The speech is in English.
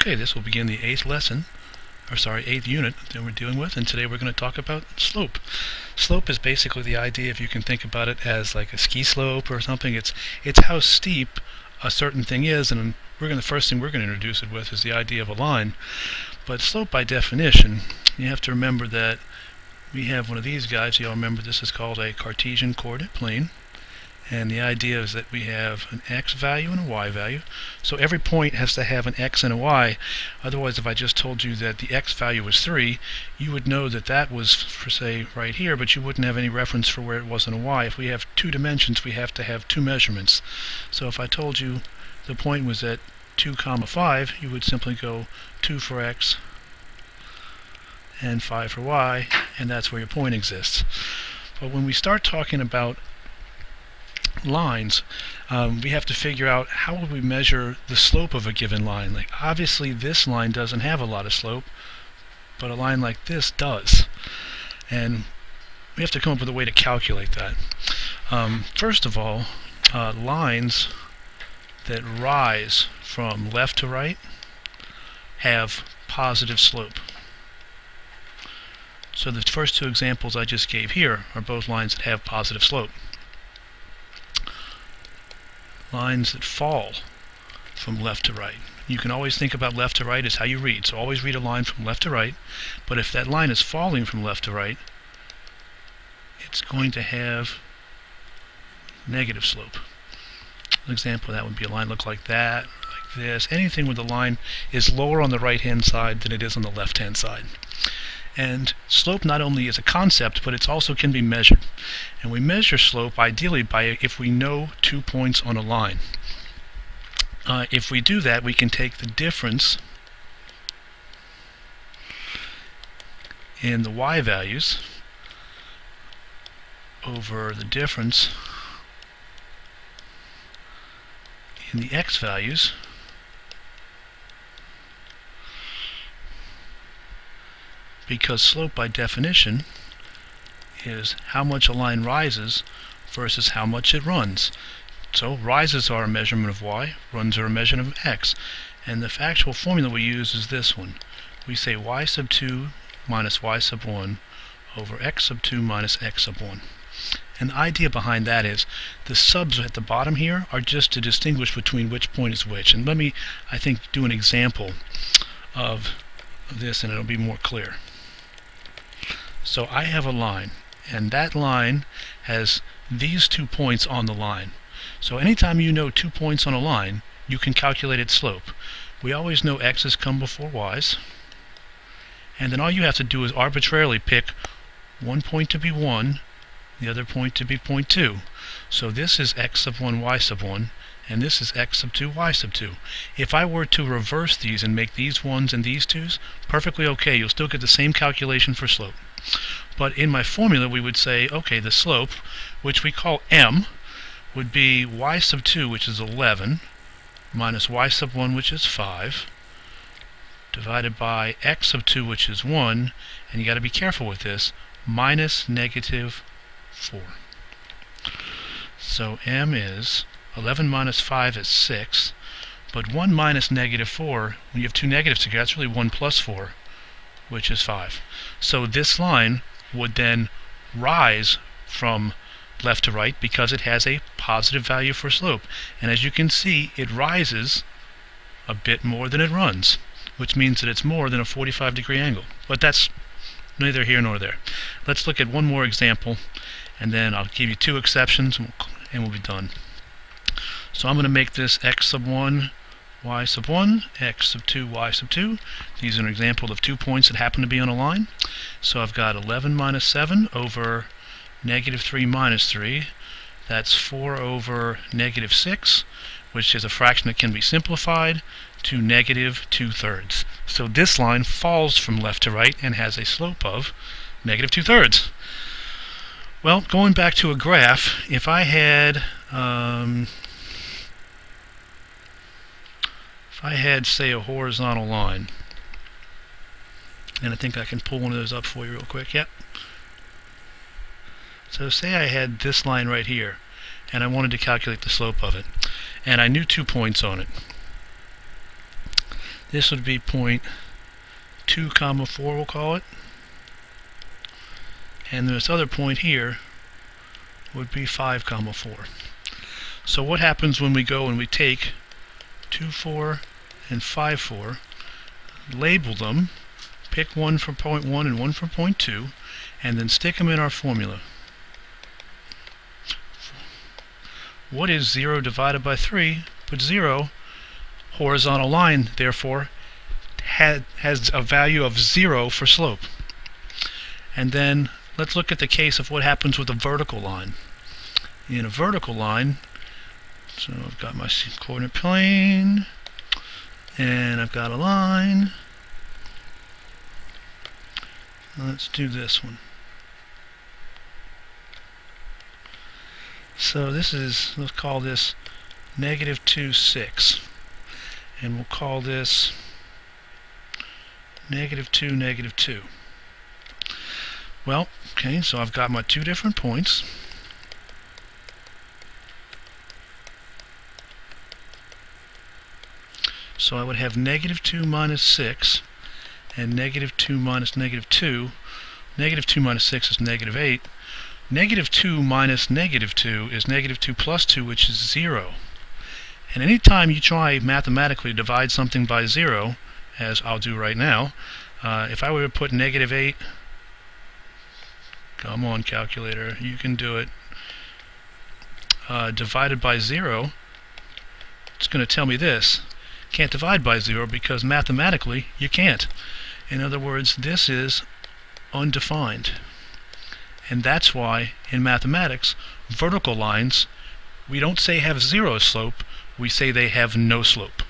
Okay, this will begin the eighth unit that we're dealing with, and today we're going to talk about slope. Slope is basically the idea, if you can think about it as like a ski slope or something. It's how steep a certain thing is, and the first thing we're going to introduce it with is the idea of a line. But slope, by definition, you have to remember that we have one of these guys. You'll remember this is called a Cartesian coordinate plane. And the idea is that we have an x value and a y value. So every point has to have an x and a y. Otherwise, if I just told you that the x value was 3, you would know that that was, for say, right here, but you wouldn't have any reference for where it was in a y. If we have two dimensions, we have to have two measurements. So if I told you the point was at 2, 5, you would simply go 2 for x and 5 for y, and that's where your point exists. But when we start talking about lines, we have to figure out how would we measure the slope of a given line. Like, obviously this line doesn't have a lot of slope, but a line like this does, and we have to come up with a way to calculate that. First of all, lines that rise from left to right have positive slope. So the first two examples I just gave here are both lines that have positive slope. Lines that fall from left to right. You can always think about left to right as how you read. So always read a line from left to right. But if that line is falling from left to right, it's going to have negative slope. An example of that would be a line look like that, like this. Anything where the line is lower on the right-hand side than it is on the left-hand side. And slope not only is a concept, but it also can be measured. And we measure slope ideally by if we know 2 points on a line. If we do that, we can take the difference in the y values over the difference in the x values, because slope by definition is how much a line rises versus how much it runs. So rises are a measurement of y, runs are a measurement of x. And the actual formula we use is this one. We say y sub 2 minus y sub 1 over x sub 2 minus x sub 1. And the idea behind that is the subs at the bottom here are just to distinguish between which point is which. And let me, I think, do an example of this and it'll be more clear. So I have a line, and that line has these 2 points on the line. So anytime you know 2 points on a line, you can calculate its slope. We always know x's come before y's, and then all you have to do is arbitrarily pick one point to be 1, the other point to be 0.2. So this is x sub 1, y sub 1, and this is x sub 2, y sub 2. If I were to reverse these and make these 1s and these 2s, perfectly okay, you'll still get the same calculation for slope. But in my formula we would say, okay, the slope, which we call m, would be y sub 2, which is 11, minus y sub 1, which is 5, divided by x sub 2, which is 1, and you got to be careful with this, minus negative 4. So m is 11 minus 5 is 6, but 1 minus negative 4, when you have two negatives together, that's really 1 plus 4, which is 5. So this line would then rise from left to right because it has a positive value for slope. And as you can see, it rises a bit more than it runs, which means that it's more than a 45-degree angle. But that's neither here nor there. Let's look at one more example, and then I'll give you two exceptions, and we'll be done. So I'm going to make this x sub 1, y sub 1, x sub 2, y sub 2. These are an example of 2 points that happen to be on a line. So I've got 11 minus 7 over negative 3 minus 3. That's 4 over negative 6, which is a fraction that can be simplified to negative 2/3. So this line falls from left to right and has a slope of negative 2/3. Well, going back to a graph, if I had say, a horizontal line, and I think I can pull one of those up for you real quick. Yep. So say I had this line right here, and I wanted to calculate the slope of it, and I knew 2 points on it. This would be point 2 comma 4, we'll call it. And this other point here would be 5 comma 4. So what happens when we go and we take 2, 4 and 5, 4, label them, pick one for point 1 and one for point 2, and then stick them in our formula. What is 0 divided by 3? Put 0, horizontal line, therefore, has a value of 0 for slope. And then let's look at the case of what happens with a vertical line. In a vertical line, so I've got my coordinate plane, and I've got a line. Let's do this one. So this is, let's call this -2, 6. And we'll call this -2, -2. Well, okay, so I've got my two different points. So I would have -2 minus 6 and -2 minus -2. -2 minus 6 is -8. -2 minus -2 is -2 plus 2, which is 0. And anytime you try mathematically to divide something by 0, as I'll do right now, if I were to put -8, come on calculator, you can do it, divided by 0, it's going to tell me this. Can't divide by 0 because mathematically you can't. In other words, this is undefined. And that's why in mathematics, vertical lines, we don't say have 0 slope, we say they have no slope.